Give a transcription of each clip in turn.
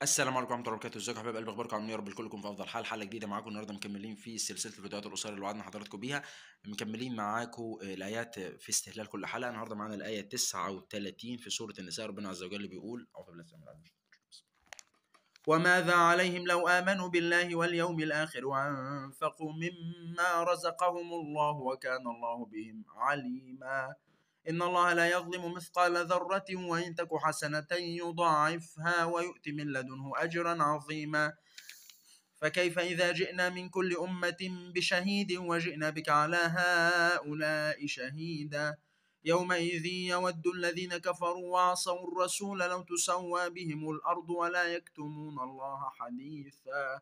السلام عليكم ورحمة الله وبركاته، ازيكم يا حبايب قلبي، اخباركم عاملين إيه؟ يا رب كلكم في افضل حال. حلقة جديدة معاكم النهارده مكملين في سلسلة الفيديوهات القصيرة اللي وعدنا حضراتكم بيها. مكملين معاكم الايات في استهلال كل حلقة. النهارده معانا الآية 39 في سورة النساء. ربنا عز وجل بيقول: أعوذ بالله السميع العليم. وماذا عليهم لو آمنوا بالله واليوم الآخر وأنفقوا مما رزقهم الله وكان الله بهم عليما. إن الله لا يظلم مثقال ذرة وإن تك حسنة يضاعفها ويؤت من لدنه أجرا عظيما. فكيف إذا جئنا من كل أمة بشهيد وجئنا بك على هؤلاء شهيدا. يومئذ يود الذين كفروا وعصوا الرسول لو تسوى بهم الأرض ولا يكتمون الله حديثا.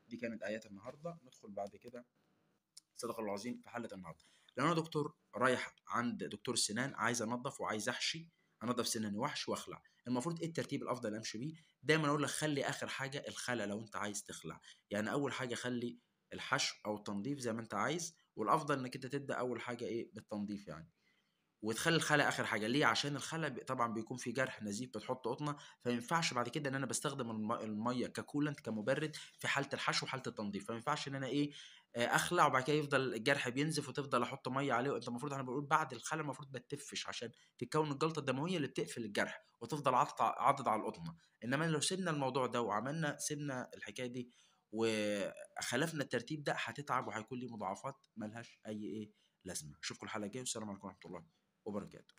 دي كانت آيات النهاردة. ندخل بعد كده صدق الله العظيم في حلقة النهاردة. لو أنا دكتور رايح عند دكتور السنان، عايز أنظف وعايز أحشي، أنظف سناني وأحشي وأخلع، المفروض إيه الترتيب الأفضل أمشي بيه؟ دايما أقول لك خلي آخر حاجة الخلع لو أنت عايز تخلع. يعني أول حاجة خلي الحشو أو التنظيف زي ما أنت عايز، والأفضل إنك أنت تبدأ أول حاجة إيه بالتنظيف يعني، وتخلي الخلع اخر حاجه. ليه؟ عشان الخلع طبعا بيكون في جرح نزيف، بتحط قطنه، فما ينفعش بعد كده ان انا بستخدم الميه ككولنت كمبرد في حاله الحشو وحاله التنظيف. فما ينفعش ان انا ايه اخلع وبعد كده يفضل الجرح بينزف وتفضل احط ميه عليه. وانت المفروض، انا بقول بعد الخلع المفروض ما تتفش عشان تكون الجلطه الدمويه اللي بتقفل الجرح وتفضل عضد على القطنه. انما لو سيبنا الموضوع ده وعملنا سيبنا الحكايه دي وخلفنا الترتيب ده، هتتعب وهيكون ليه مضاعفات ملهاش اي ايه لازمه. اشوفكم الحلقه الجايه والسلام عليكم ورحمه الله وبركاته.